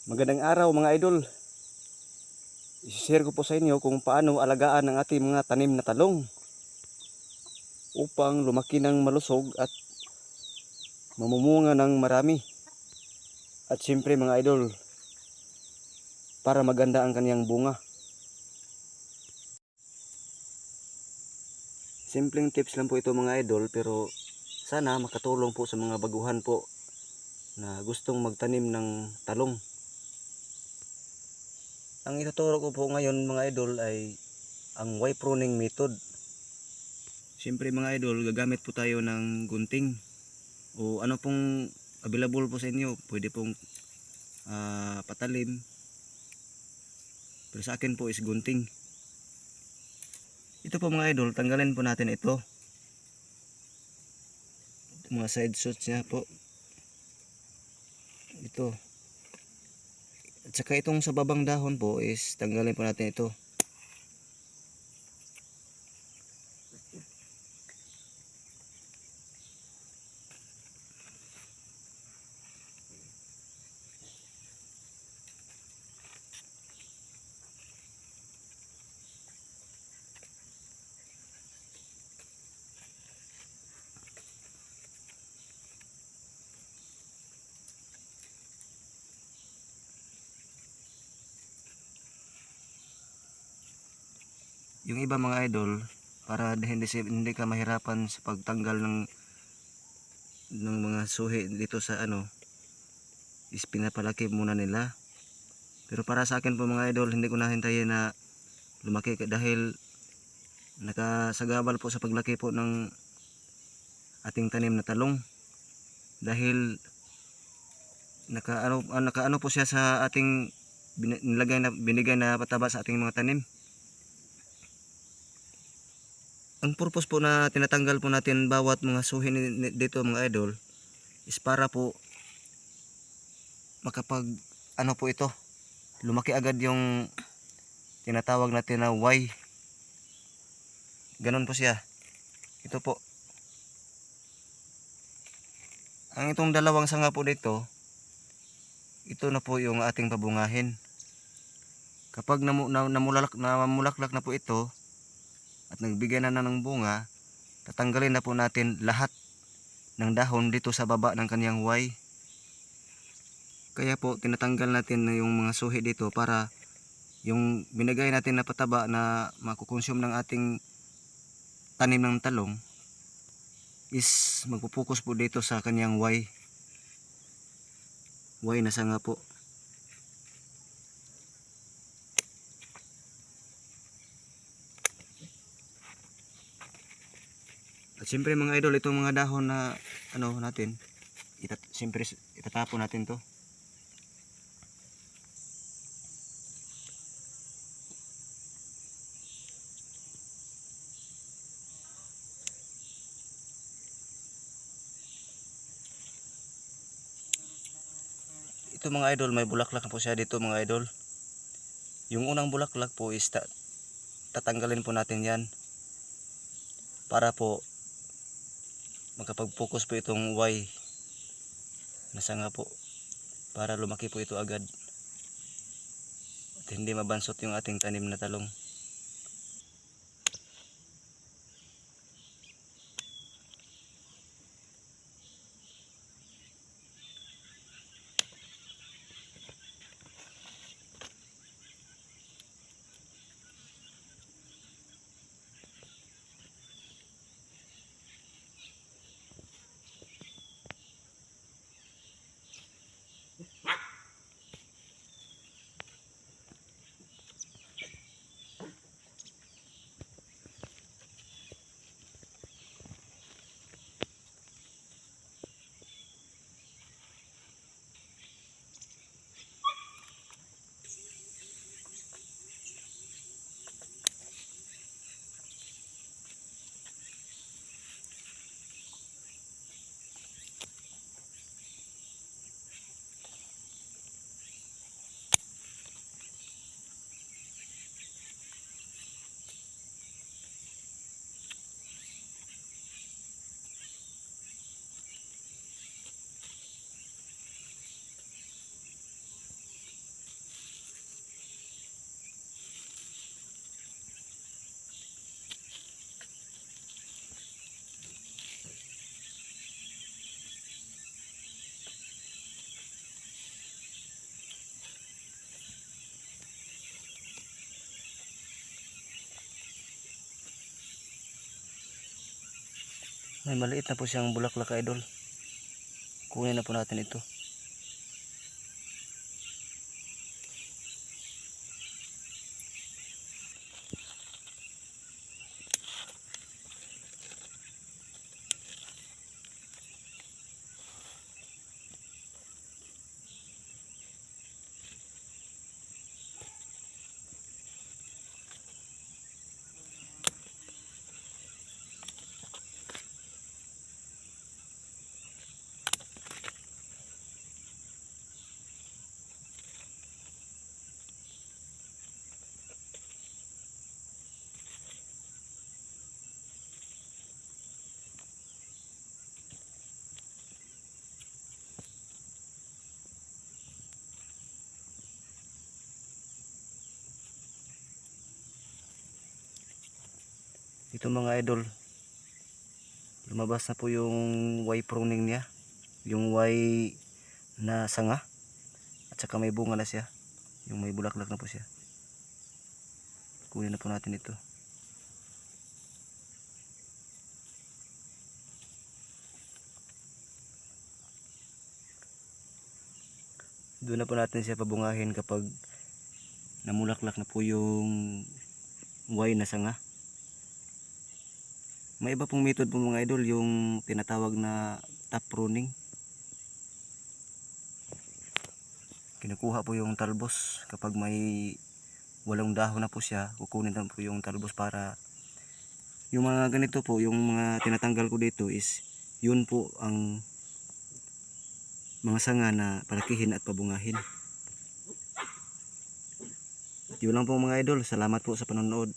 Magandang araw mga idol. I-share ko po sa inyo kung paano alagaan ang ating mga tanim na talong upang lumaki ng malusog at mamumunga ng marami. At siyempre mga idol, para maganda ang kaniyang bunga. Simpleng tips lang po ito mga idol, pero sana makatulong po sa mga baguhan po na gustong magtanim ng talong. Ang ituturo ko po ngayon mga idol ay ang Y pruning method. Siyempre mga idol, gagamit po tayo ng gunting o ano pong available po sa inyo. Pwede pong patalim, pero sa akin po is gunting. Ito po mga idol, tanggalin po natin ito, mga side shoots niya po, ito. At saka itong sa babang dahon po is tanggalin po natin ito. Yung iba mga idol, para hindi ka mahirapan sa pagtanggal ng mga suhi dito sa is pinapalaki muna nila. Pero para sa akin po mga idol, hindi ko nahintayin na lumaki dahil nakasagabal po sa paglaki po ng ating tanim na talong. Dahil nakaano po siya sa ating binigay na pataba sa ating mga tanim. Ang purpose po na tinatanggal po natin bawat mga suhi dito mga idol is para po makapag po ito, lumaki agad yung tinatawag natin na Y. Ganon po siya. Ito po. Ang itong dalawang sanga po dito, ito na po yung ating pabungahin. Kapag namulaklak na po ito at nagbigay na ng bunga, tatanggalin na po natin lahat ng dahon dito sa baba ng kanyang Y. Kaya po tinatanggal natin na yung mga suhi dito para yung binigay natin na pataba na makukonsume ng ating tanim ng talong is magpupokus po dito sa kanyang Y na sanga po. At siyempre mga idol, itong mga dahon na natin, siyempre itatapon natin to. Ito mga idol, may bulaklak na po siya dito mga idol. Yung unang bulaklak po is tatanggalin po natin yan para po makapag-focus po itong Y na sanga po, para lumaki po ito agad at hindi mabansot yung ating tanim na talong. May maliit na po siyang bulaklak idol. Kunin na po natin ito. Ito mga idol, lumabas na po yung Y pruning niya, yung Y na sanga, at saka may bunga na siya, yung may bulaklak na po siya. Kunin na po natin ito. Doon na po natin siya pabungahin kapag namulaklak na po yung Y na sanga. May iba pong method po mga idol, yung tinatawag na top pruning. Kinukuha po yung talbos kapag may walang dahon na po siya, kukunin na po yung talbos para yung mga ganito po, yung mga tinatanggal ko dito is yun po ang mga sanga na palakihin at pabungahin. Yun lang po mga idol, salamat po sa panonood.